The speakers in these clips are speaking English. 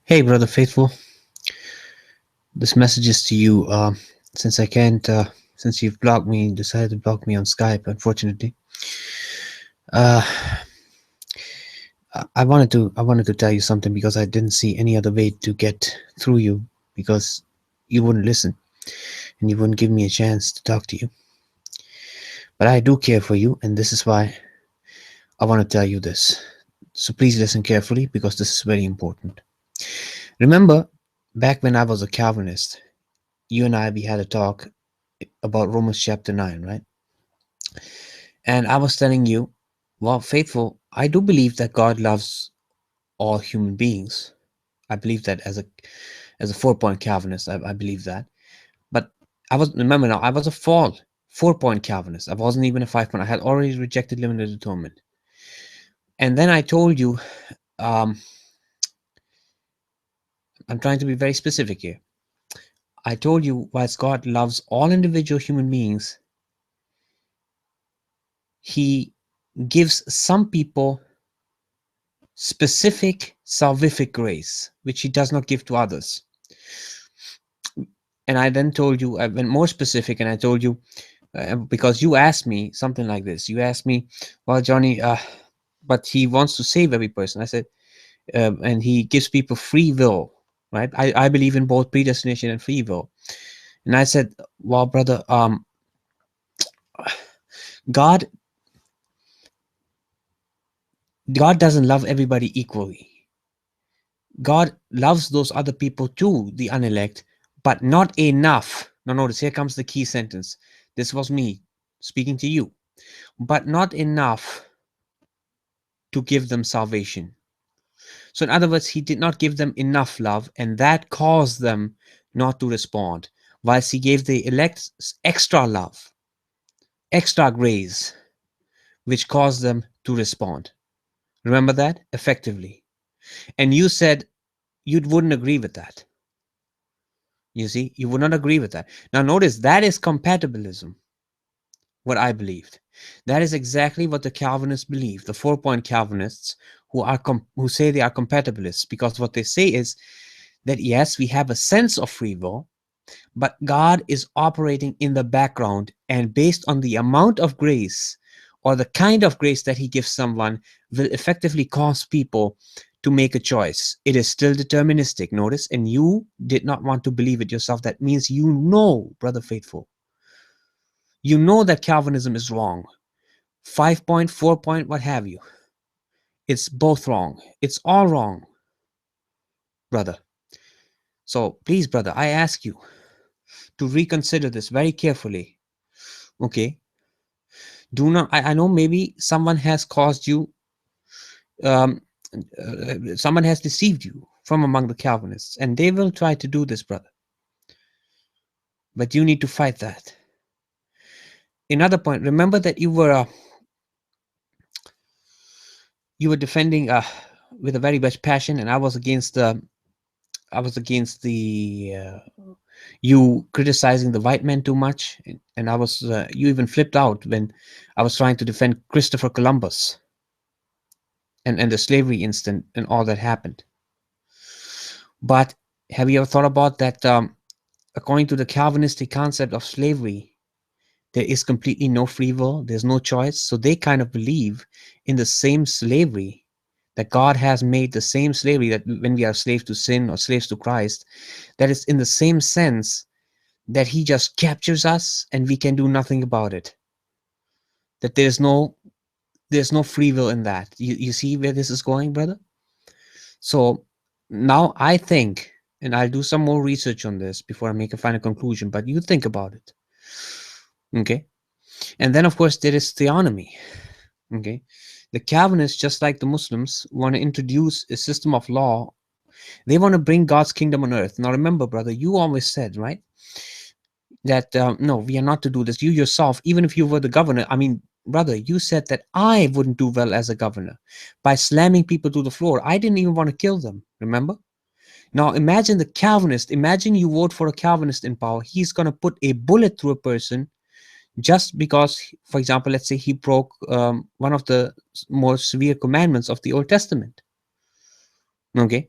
Hey, brother Faithful. This message is to you. Since I can't, since you've blocked me, decided to block me on Skype. Unfortunately, uh, I wanted to tell you something because I didn't see any other way to get through you because you wouldn't listen and you wouldn't give me a chance to talk to you. But I do care for you, and this is why I want to tell you this. So please listen carefully because this is very important. Remember, back when I was a Calvinist, you and we had a talk about Romans chapter 9, right? And I was telling you, well, faithful, I do believe that God loves all human beings. I believe that as a 4 point Calvinist, I believe that. But remember now, I was a 4 point Calvinist. I wasn't even a 5 point. I had already rejected limited atonement. And then I told you, um, I'm trying to be very specific here. I told you, whilst God loves all individual human beings, He gives some people specific salvific grace, which He does not give to others. And I then told you, I went more specific, and I told you, because you asked me something like this. You asked me, well, Johnny, but He wants to save every person. I said, and He gives people free will, right? I believe in both predestination and free will. And I said, well, brother, God doesn't love everybody equally. God loves those other people too, the unelect, but not enough. Now notice, here comes the key sentence. This was me speaking to you. But not enough to give them salvation. So in other words, He did not give them enough love, and that caused them not to respond. Whilst He gave the elect extra love, extra grace, which caused them to respond. Remember that? Effectively. And you said you wouldn't agree with that. You see, you would not agree with that. Now notice, that is compatibilism, what I believed. That is exactly what the Calvinists believe, the 4 point Calvinists who say they are compatibilists, because what they say is that yes, we have a sense of free will, but God is operating in the background, and based on the amount of grace or the kind of grace that He gives someone will effectively cause people to make a choice. It is still deterministic, notice, and you did not want to believe it yourself. That means you know, brother faithful, you know that Calvinism is wrong. 5 point, 4 point, what have you. It's both wrong. It's all wrong, brother. So please, brother, I ask you to reconsider this very carefully. Okay? Do not, I know maybe someone has caused you, um, someone has deceived you from among the Calvinists, and they will try to do this, brother. But you need to fight that. Another point, remember that you were defending with a very much passion, and I was against the you criticizing the white men too much, and I was you even flipped out when I was trying to defend Christopher Columbus and the slavery incident and all that happened. But have you ever thought about that? According to the Calvinistic concept of slavery, there is completely no free will. There's no choice. So they kind of believe in the same slavery, that God has made the same slavery, that when we are slaves to sin or slaves to Christ, that is in the same sense that He just captures us and we can do nothing about it. That there's no free will in that. You see where this is going, brother? So now I think, and I'll do some more research on this before I make a final conclusion, but you think about it. Okay? And then, of course, there is theonomy. Okay? The Calvinists, just like the Muslims, want to introduce a system of law. They want to bring God's kingdom on earth. Now, remember, brother, you always said, right, that no, we are not to do this. You yourself, even if you were the governor, I mean, brother, you said that I wouldn't do well as a governor by slamming people to the floor. I didn't even want to kill them, remember? Now, imagine the Calvinist. Imagine you vote for a Calvinist in power. He's going to put a bullet through a person just because, for example, let's say he broke one of the more severe commandments of the Old Testament. Okay?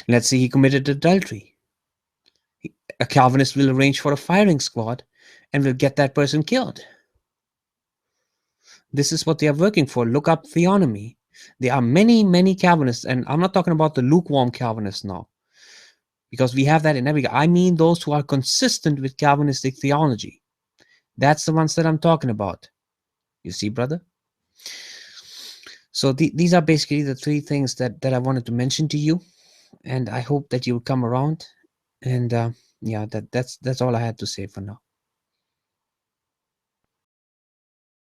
Let's say he committed adultery. A Calvinist will arrange for a firing squad and will get that person killed. This is what they are working for. Look up theonomy. There are many, many Calvinists, and I'm not talking about the lukewarm Calvinists now, because we have that in every. I mean those who are consistent with Calvinistic theology. That's the ones that I'm talking about. You see, brother? So these are basically the three things that I wanted to mention to you, and I hope that you will come around. And yeah, that's all I had to say for now.